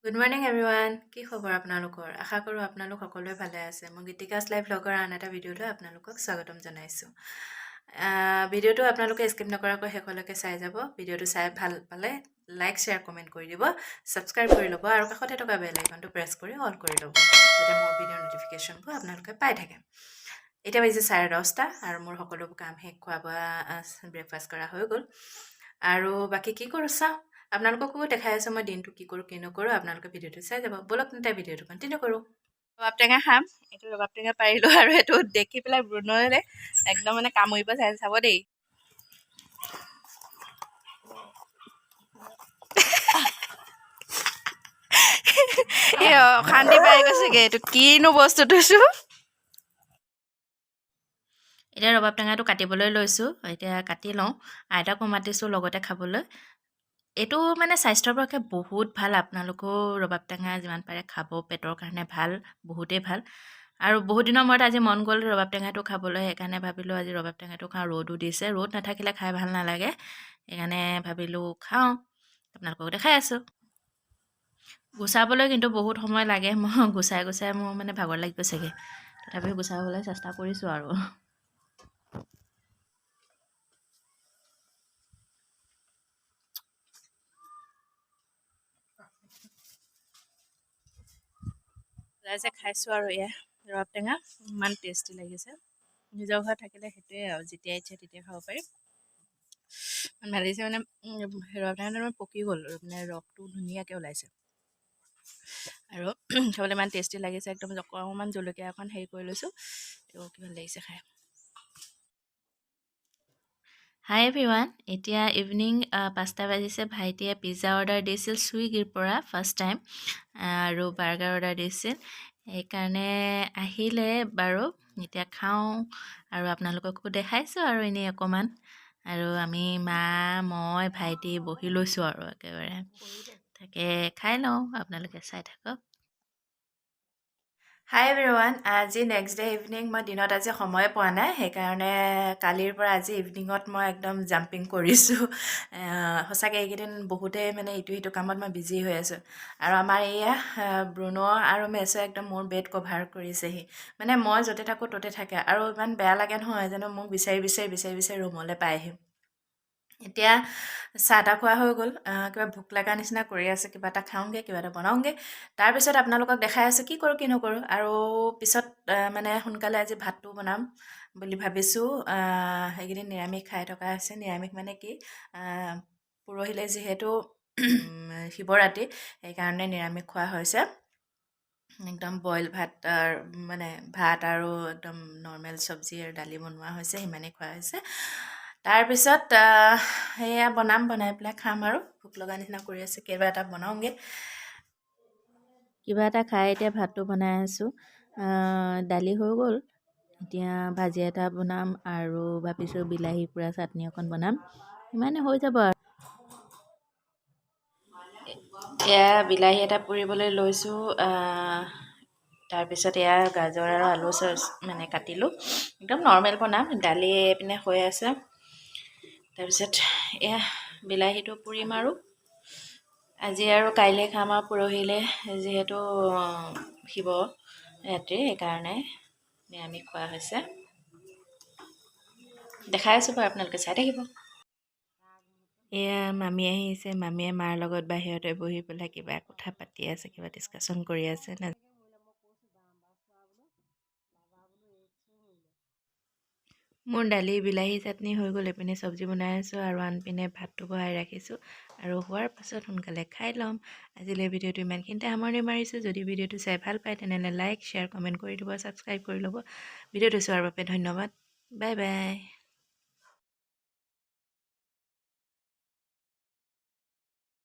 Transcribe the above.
Good morning everyone. কি খবৰ আপোনালোকৰ? আশা কৰোঁ আপোনালোক সকলোৱে ভালে আছে। মই গীতিকাছ লাইফ ব্লগৰ আন এটা ভিডিঅ'লৈ আপোনালোকক স্বাগতম জনাইছোঁ। ভিডিঅ'টো আপোনালোকে স্কিপ নকৰাকৈ শেষলৈকে চাই যাব। ভিডিঅ'টো চাই ভাল পালে লাইক শ্বেয়াৰ কমেণ্ট কৰি দিব, ছাবস্ক্ৰাইব কৰি ল'ব আৰু কাষতে থকা বেল আইকনটো প্ৰেছ কৰি অল কৰি ল'ব, যাতে মোৰ ভিডিঅ'ৰ ন'টিফিকেশ্যনবোৰ আপোনালোকে পাই থাকে। এতিয়া বাজিছে 10:30 আৰু মোৰ সকলোবোৰ কাম শেষ, খোৱা বোৱা ব্ৰেকফাষ্ট কৰা হৈ গ'ল। আৰু বাকী কি কৰোঁ চাওঁ। আপোনালোককো দেখাই আছোঁ মই দিনটো কি কৰোঁ কি নকৰোঁ। আপোনালোকে ভিডিঅ'টো চাই যাব। ব'লক তেন্তে ভিডিঅ'টো কণ্টিনিউ কৰোঁ। ৰবাব টেঙা খাম। এইটো ৰবাব টেঙা পাৰিলোঁ আৰু এইটো দেখি পেলাই ব্ৰুনলে একদম মানে কামুৰিব চাব দেই। এই অশান্তি পাই গৈছেগৈ, এইটো কিনো বস্তু থৈছোঁ। এতিয়া ৰবাব টেঙাটো কাটিবলৈ লৈছোঁ। এতিয়া কাটি লওঁ। আইতাকো মাতিছোঁ লগতে খাবলৈ। এইটো মানে স্বাস্থ্যৰ পক্ষে বহুত ভাল। আপোনালোকেও ৰবাব টেঙা যিমান পাৰে খাব, পেটৰ কাৰণে ভাল, বহুতেই ভাল। আৰু বহুত দিনৰ মূৰত আজি মন গ'ল ৰবাব টেঙাটো খাবলৈ, সেইকাৰণে ভাবিলোঁ আজি ৰবাব টেঙাটো খাওঁ। ৰ'দো দিছে, ৰ'দ নাথাকিলে খাই ভাল নালাগে, সেইকাৰণে ভাবিলোঁ খাওঁ। আপোনালোকক দেখাই আছোঁ। গুচাবলৈ কিন্তু বহুত সময় লাগে। মই গুচাই গুচাই মোৰ মানে ভাগৰ লাগি গৈছেগৈ, তথাপিও গুচাবলৈ চেষ্টা কৰিছোঁ আৰু। যে খাইছোঁ আৰু এয়া ৰবাব টেঙা ইমান টেষ্টি লাগিছে। নিজৰ ঘৰত থাকিলে সেইটোৱে আৰু, যেতিয়া ইচ্ছা তেতিয়া খাব পাৰি। ভাল লাগিছে মানে ৰবাব টেঙাটো মানে পকি গ'ল, মানে ৰসটো ধুনীয়াকৈ ওলাইছে আৰু খাবলৈ ইমান টেষ্টি লাগিছে। একদম অকণমান জলকীয়া অকণ হেৰি কৰি লৈছোঁ, কি ভাল লাগিছে খাই। হাই এভৰিৱান। এতিয়া ইভিনিং 5টা বাজিছে। ভাইটিয়ে পিজ্জা অৰ্ডাৰ দিছিল ছুইগিৰ পৰা ফাৰ্ষ্ট টাইম, আৰু বাৰ্গাৰ অৰ্ডাৰ দিছিল, সেইকাৰণে আহিলে বাৰু। এতিয়া খাওঁ আৰু আপোনালোককো দেখাইছোঁ আৰু এনেই অকণমান। আৰু আমি মা, মই, ভাইটি বহি লৈছোঁ আৰু একেবাৰে। তাকে খাই লওঁ, আপোনালোকে চাই থাকক। হাই এভৰিৱান। আজি নেক্সট ডে ইভিনিং। মই দিনত আজি সময় পোৱা নাই, সেইকাৰণে কালিৰ পৰা আজি ইভিনিঙত মই একদম জাম্পিং কৰিছোঁ। সঁচাকৈ এইকেইদিন বহুতেই মানে ইটো সিটো কামত মই বিজি হৈ আছোঁ। আৰু আমাৰ এইয়া ব্ৰুনো আৰু মেছে একদম মোৰ বেড কভাৰ কৰিছেহি। মানে মই য'তে থাকোঁ ত'তে থাকে, আৰু ইমান বেয়া লাগে নহয়, জানো মোক বিচাৰি বিচাৰি বিচাৰি বিচাৰি ৰুমলৈ পায়হি। এতিয়া চাহ তাহ খোৱা হৈ গ'ল, কিবা ভোক লগা নিচিনা কৰি আছে, কিবা এটা খাওঁগৈ, কিবা এটা বনাওঁগৈ। তাৰপিছত আপোনালোকক দেখাই আছোঁ কি কৰোঁ কি নকৰোঁ। আৰু পিছত মানে সোনকালে আজি ভাতটো বনাম বুলি ভাবিছোঁ। সেইকেইদিন নিৰামিষ খাই থকা হৈছে। নিৰামিষ মানে কি, পৰহিলৈ যিহেতু শিৱৰাত্ৰি, সেইকাৰণে নিৰামিষ খোৱা হৈছে। একদম বইল ভাত, মানে ভাত আৰু একদম নৰ্মেল চব্জি আৰু দালি বনোৱা হৈছে, সিমানেই খোৱা হৈছে। তাৰপিছত সেয়া বনাই পেলাই খাম আৰু। ভোক লগা নিচিনা কৰি আছে, কিবা এটা বনাওঁগৈ। কিবা এটা খাই এতিয়া ভাতটো বনাই আছোঁ। দালি হৈ গ'ল, এতিয়া ভাজি এটা বনাম আৰু ভাবিছোঁ বিলাহী পোৰা চাটনি অকণ বনাম, ইমানে হৈ যাব আৰু। এয়া বিলাহী এটা পুৰিবলৈ লৈছোঁ। তাৰপিছত এয়া গাজৰ আৰু আলু মানে কাটিলোঁ, একদম নৰ্মেল বনাম। দালি এইপিনে হৈ আছে। তাৰপিছত এয়া বিলাহীটো পুৰিম আৰু আজি আৰু কাইলৈ খাম আৰু পৰহিলৈ যিহেতু শিৱৰাত্ৰি, সেইকাৰণে নিৰামিষ খোৱা হৈছে। দেখাই আছোঁ বাৰু, আপোনালোকে চাই থাকিব। এয়া মামী আহিছে। মামীয়ে মাৰ লগত বাহিৰতে বহি পেলাই কিবা কথা পাতি আছে, কিবা ডিছকাশ্যন কৰি আছে। মোৰ দালি বিলাহী চাটনি হৈ গ'ল, এইপিনে চব্জি বনাই আছোঁ আৰু আনপিনে ভাতটো বহাই ৰাখিছোঁ। আৰু হোৱাৰ পাছত সোনকালে খাই ল'ম। আজিলৈ ভিডিঅ'টো ইমানখিনিতে সামৰণি মাৰিছোঁ। যদি ভিডিঅ'টো চাই ভাল পায় তেনেহ'লে লাইক শ্বেয়াৰ কমেণ্ট কৰি দিব, ছাবস্ক্ৰাইব কৰি ল'ব। ভিডিঅ'টো চোৱাৰ বাবে ধন্যবাদ। Bye bye.